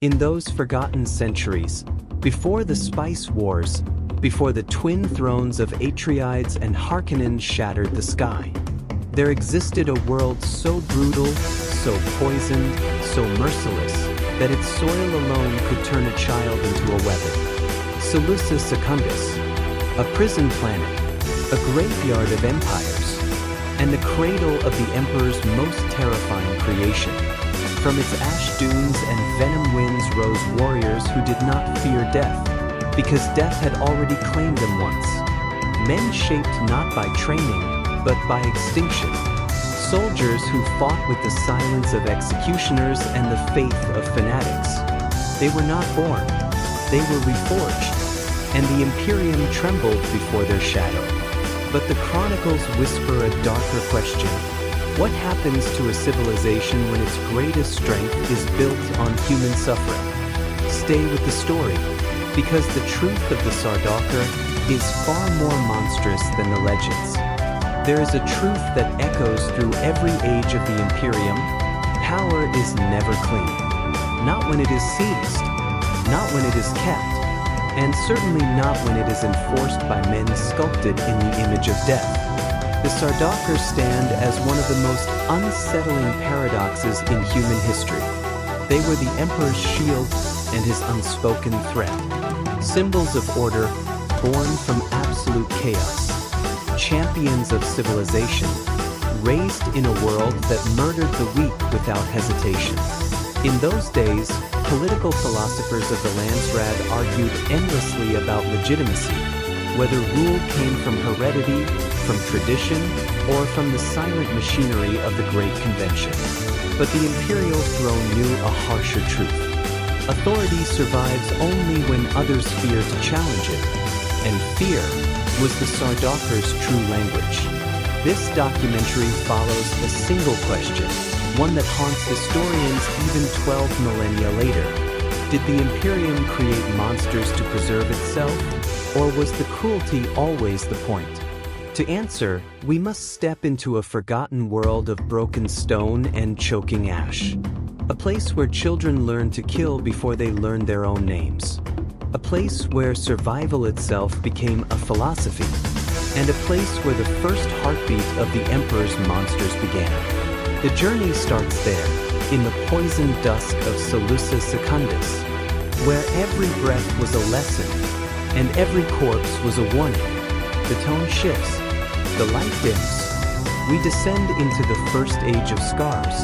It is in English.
In those forgotten centuries, before the Spice Wars, before the twin thrones of Atreides and Harkonnen shattered the sky, there existed a world so brutal, so poisoned, so merciless, that its soil alone could turn a child into a weapon. Salusa Secundus, a prison planet, a graveyard of empires, and the cradle of the Emperor's most terrifying creation. From its ash dunes and venom winds rose warriors who did not fear death, because death had already claimed them once. Men shaped not by training, but by extinction. Soldiers who fought with the silence of executioners and the faith of fanatics. They were not born, they were reforged, and the Imperium trembled before their shadow. But the chronicles whisper a darker question. What happens to a civilization when its greatest strength is built on human suffering? Stay with the story, because the truth of the Sardaukar is far more monstrous than the legends. There is a truth that echoes through every age of the Imperium. Power is never clean. Not when it is seized, not when it is kept, and certainly not when it is enforced by men sculpted in the image of death. The Sardaukar stand as one of the most unsettling paradoxes in human history. They were the Emperor's shield and his unspoken threat. Symbols of order, born from absolute chaos. Champions of civilization, raised in a world that murdered the weak without hesitation. In those days, political philosophers of the Landsraad argued endlessly about legitimacy, whether rule came from heredity, from tradition, or from the silent machinery of the Great Convention. But the Imperial throne knew a harsher truth. Authority survives only when others fear to challenge it, and fear was the Sardaukar's true language. This documentary follows a single question, one that haunts historians even 12 millennia later. Did the Imperium create monsters to preserve itself, or was the cruelty always the point? To answer, we must step into a forgotten world of broken stone and choking ash. A place where children learn to kill before they learn their own names. A place where survival itself became a philosophy. And a place where the first heartbeat of the Emperor's monsters began. The journey starts there, in the poisoned dusk of Salusa Secundus, where every breath was a lesson, and every corpse was a warning. The tone shifts, the light dims. We descend into the first age of scars.